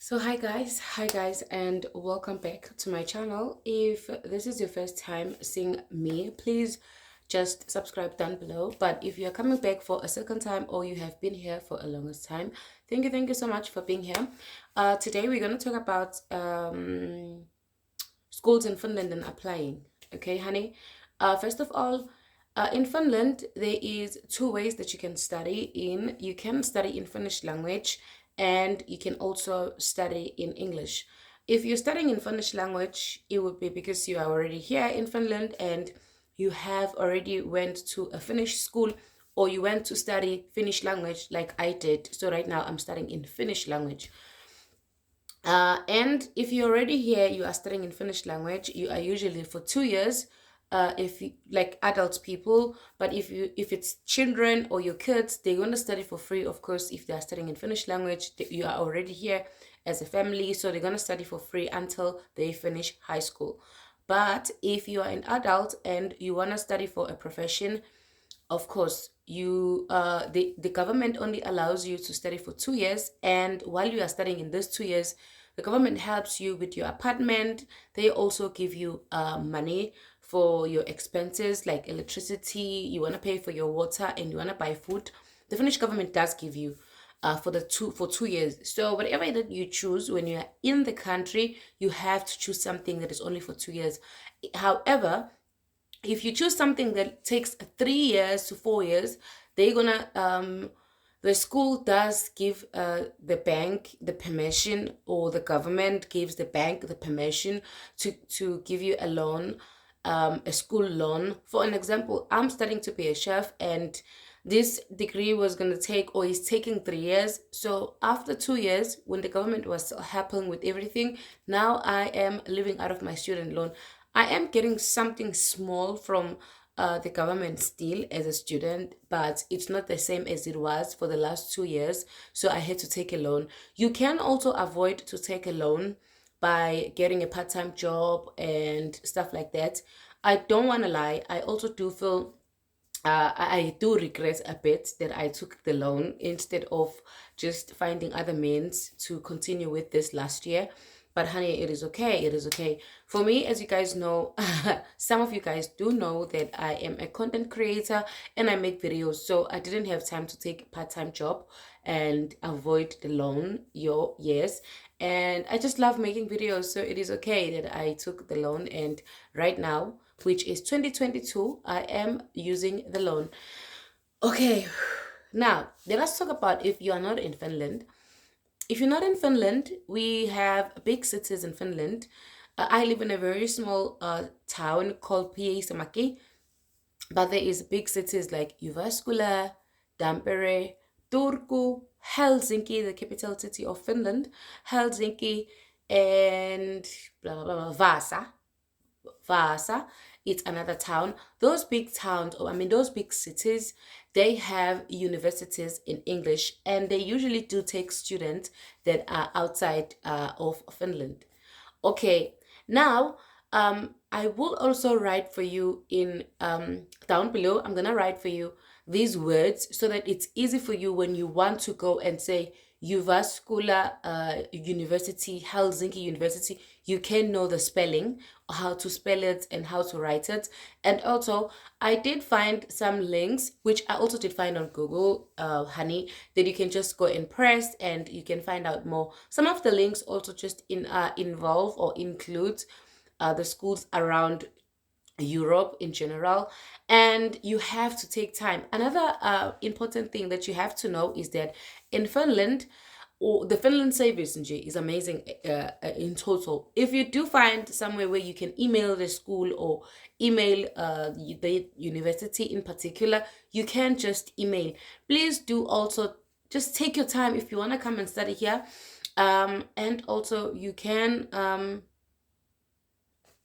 So hi guys, and welcome back to my channel. If this is your first time seeing me, please just subscribe down below. But if you're coming back for a second time or you have been here for a longest time, thank you so much for being here. Today we're going to talk about schools in Finland and applying. Okay, honey. First of all, in Finland, there is two ways that you can study in. You can study in Finnish language, and you can also study in English. If you're studying in Finnish language, it would be because you are already here in Finland and you have already went to a Finnish school, or you went to study Finnish language like I did. So right now I'm studying in Finnish language. And if you're already here, you are studying in Finnish language. You are usually for 2 years, if you, like adult people. But if it's children or your kids, they're gonna study for free. Of course, if they are studying in Finnish language, you are already here as a family, so they're gonna study for free until they finish high school. But if you are an adult and you wanna study for a profession, of course the government only allows you to study for 2 years, and while you are studying in those 2 years, the government helps you with your apartment. They also give you money for your expenses like electricity. You want to pay for your water and you want to buy food. The Finnish government does give you for 2 years. So whatever that you choose when you are in the country, you have to choose something that is only for 2 years. However, if you choose something that takes 3 years to 4 years, they're gonna the school does give the bank the permission, or the government gives the bank the permission to give you a loan, a school loan. For an example, I'm studying to be a chef, and this degree was going to take, or is taking, 3 years. So after 2 years, when the government was helping with everything, now I am living out of my student loan. I am getting something small from the government still as a student, but it's not the same as it was for the last 2 years. So I had to take a loan. You can also avoid to take a loan by getting a part-time job and stuff like that. I don't want to lie. I also do feel I do regret a bit that I took the loan instead of just finding other means to continue with this last year. But honey, it is okay. It is okay. For me, as you guys know, some of you guys do know that I am a content creator and I make videos. So I didn't have time to take a part-time job and avoid the loan, yes. And I just love making videos. So it is okay that I took the loan. And right now, which is 2022, I am using the loan. Okay, now let us talk about if you are not in Finland. If you're not in Finland, we have big cities in Finland. I live in a very small town called Pieisamaki, but there is big cities like Jyväskylä, Tampere, Turku, Helsinki, the capital city of Finland, Helsinki, and blah blah blah, Vasa, it's another town. Those big towns, or I mean, those big cities, they have universities in English, and they usually do take students that are outside of Finland. Okay, now I will also write for you in down below. I'm gonna write for you these words so that it's easy for you when you want to go and say Jyväskylä University, Helsinki University. You can know the spelling, how to spell it and how to write it. And also, I did find some links, which I also did find on Google, honey, that you can just go and press and you can find out more. Some of the links also just involve or include the schools around Europe in general, and you have to take time. Another important thing that you have to know is that in Finland, or the Finland service is amazing in total. If you do find somewhere where you can email the school or email the university in particular, you can just email. Please do also just take your time if you want to come and study here. And also you can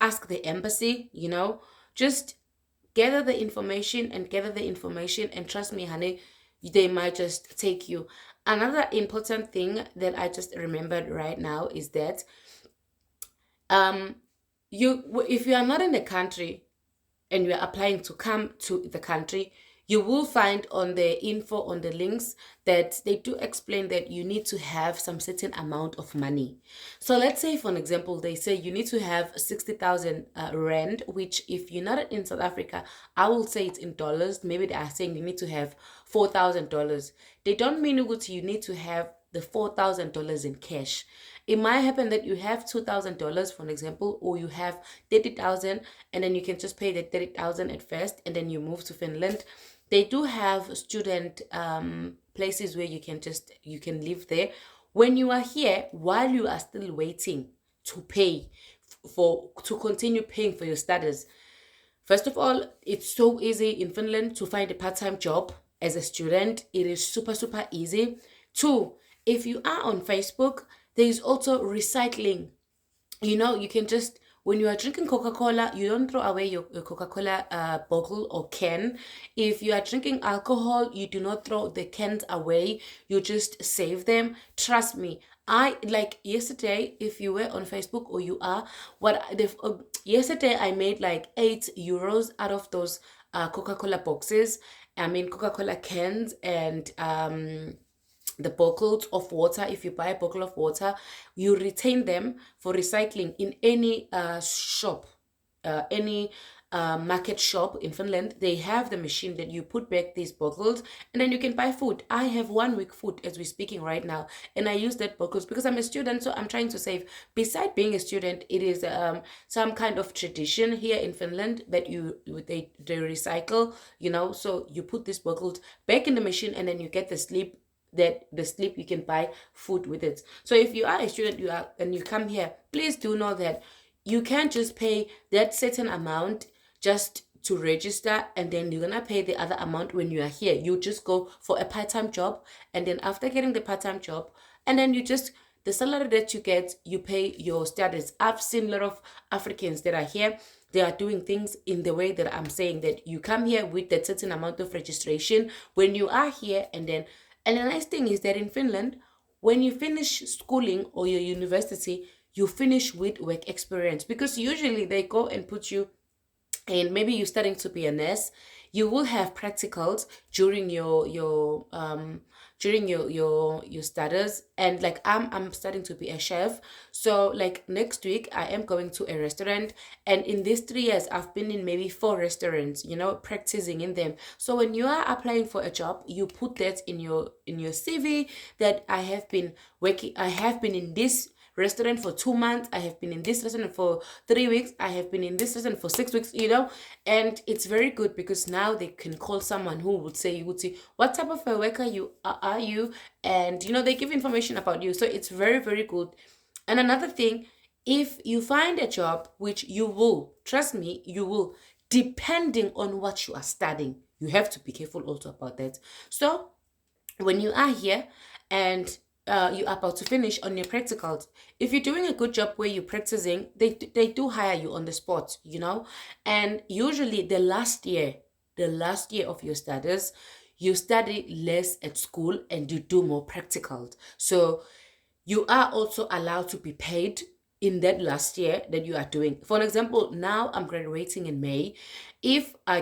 ask the embassy, just gather the information, and trust me, honey, they might just take you. Another important thing that I just remembered right now is that um if you are not in the country and you are applying to come to the country, You will find on the info, on the links, that they do explain that you need to have some certain amount of money. So let's say, for an example, they say you need to have 60,000 rand, which if you're not in South Africa, I will say it's in dollars. Maybe they are saying you need to have $4,000. They don't mean what you need to have the $4,000 in cash. It might happen that you have $2,000, for an example, or you have 30,000, and then you can just pay the 30,000 at first, and then you move to Finland. They do have student places where you can live there. When you are here, while you are still waiting to pay for to continue paying for your studies. First of all, it's so easy in Finland to find a part-time job as a student. It is super, super easy. Two, if you are on Facebook, there is also recycling. You can just, when you are drinking Coca-Cola, you don't throw away your Coca-Cola bottle or can. If you are drinking alcohol, you do not throw the cans away, you just save them. Trust me, I like yesterday, if you were on Facebook, or you are, yesterday I made like 8 euros out of those Coca-Cola boxes. I mean Coca-Cola cans, and the bottles of water. If you buy a bottle of water, you retain them for recycling in any shop, any market shop in Finland. They have the machine that you put back these bottles, and then you can buy food. I have 1 week food as we're speaking right now, and I use that bottles because I'm a student, so I'm trying to save. Beside being a student, it is some kind of tradition here in Finland that they recycle. So you put these bottles back in the machine, and then you get the sleep, you can buy food with it. So if you are a student, and you come here, please do know that you can't just pay that certain amount just to register, and then you're gonna pay the other amount when you are here. You just go for a part-time job, and then after getting the part-time job, and then the salary that you get, you pay your studies. I've seen a lot of Africans that are here. They are doing things in the way that I'm saying, that you come here with that certain amount of registration when you are here, and the nice thing is that in Finland, when you finish schooling or your university, you finish with work experience, because usually they go and put you, and maybe you're studying to be a nurse. You will have practicals during your studies, and like I'm studying to be a chef. So like next week I am going to a restaurant, and in these 3 years I've been in maybe 4 restaurants, practicing in them. So when you are applying for a job, you put that in your CV, that I have been in this restaurant for 2 months, I have been in this restaurant for 3 weeks, I have been in this restaurant for 6 weeks, and it's very good, because now they can call someone who would say, what type of a worker are you, and they give information about you. So it's very, very good. And another thing, if you find a job, which you will, trust me, you will, depending on what you are studying, you have to be careful also about that. So when you are here, and you're about to finish on your practicals, if you're doing a good job where you're practicing, they do hire you on the spot, and usually the last year of your studies, you study less at school and you do more practicals. So you are also allowed to be paid in that last year that you are doing. For an example, now I'm graduating in May. If I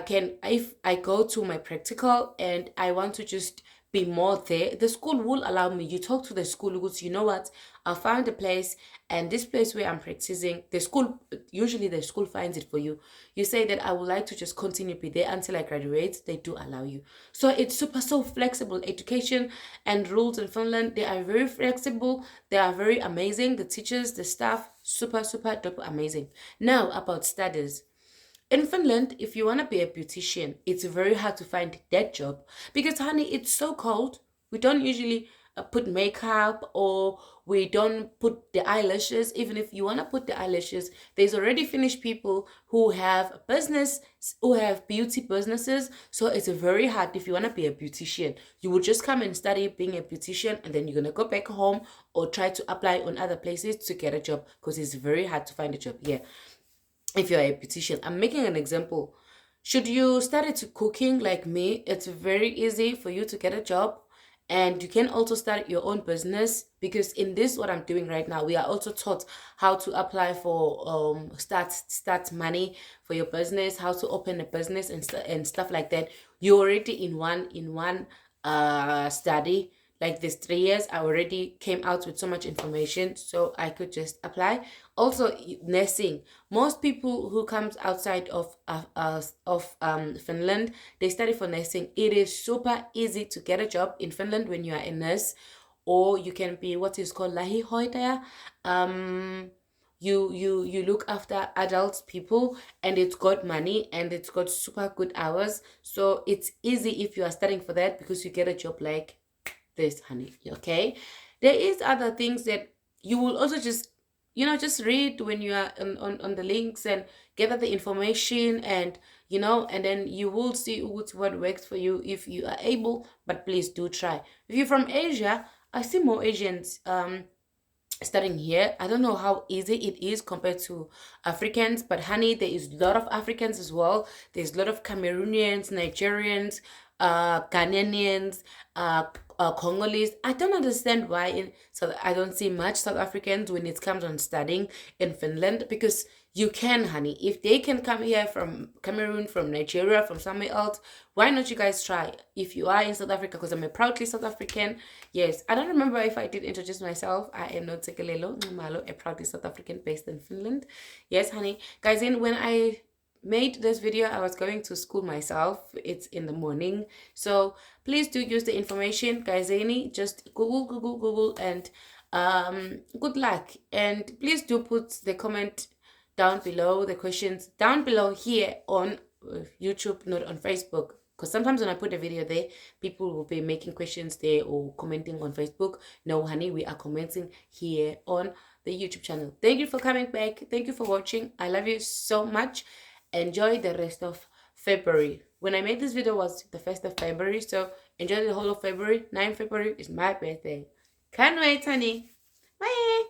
go to my practical and I want to just be more there, the school will allow me. You talk to the school, because you know what, I found a place, and this place where I'm practicing, usually the school finds it for you. You say that I would like to just continue be there until I graduate, they do allow you. So it's super, so flexible. Education and rules in Finland, they are very flexible, they are very amazing. The teachers, the staff, super, super duper amazing. Now about studies. In Finland, if you want to be a beautician, it's very hard to find that job, because, honey, it's so cold. We don't usually put makeup, or we don't put the eyelashes. Even if you want to put the eyelashes, there's already finished people who have business, who have beauty businesses. So it's very hard. If you want to be a beautician, you would just come and study being a beautician, and then you're going to go back home or try to apply on other places to get a job, because it's very hard to find a job here. If you're a beautician, I'm making an example. Should you study to cooking like me, it's very easy for you to get a job. And you can also start your own business, because in this what I'm doing right now, we are also taught how to apply for start money for your business, how to open a business, and stuff like that. You're already in one study. Like this 3 years, I already came out with so much information, so I could just apply. Also, nursing. Most people who comes outside of Finland, they study for nursing. It is super easy to get a job in Finland when you are a nurse, or you can be what is called lähihoitaja. You look after adult people, and it's got money and it's got super good hours. So it's easy if you are studying for that, because you get a job like this, honey. Okay, there is other things that you will also just just read when you are on the links, and gather the information, and and then you will see what works for you if you are able. But please do try. If you're from Asia, I see more Asians studying here. I don't know how easy it is compared to Africans, but honey, there is a lot of Africans as well. There's a lot of Cameroonians, Nigerians, Ghanaians, Congolese. I don't understand why I don't see much South Africans when it comes on studying in Finland, because you can, honey. If they can come here from Cameroon, from Nigeria, from somewhere else, why not you guys try? If you are in South Africa, because I'm a proudly South African. Yes, I don't remember if I did introduce myself. I am not Tekelelo Ngumalo, a proudly South African based in Finland. Yes, honey. Guys, when I made this video, I was going to school myself. It's in the morning. So please do use the information, guys. Just Google, and good luck. And please do put the comment down below, the questions down below here on YouTube, not on Facebook. Because sometimes when I put a video there, people will be making questions there or commenting on Facebook. No, honey, we are commenting here on the YouTube channel. Thank you for coming back. Thank you for watching. I love you so much. Enjoy the rest of February. When I made this video was the 1st of February, so enjoy the whole of February. 9th February is my birthday. Can't wait, honey. Bye.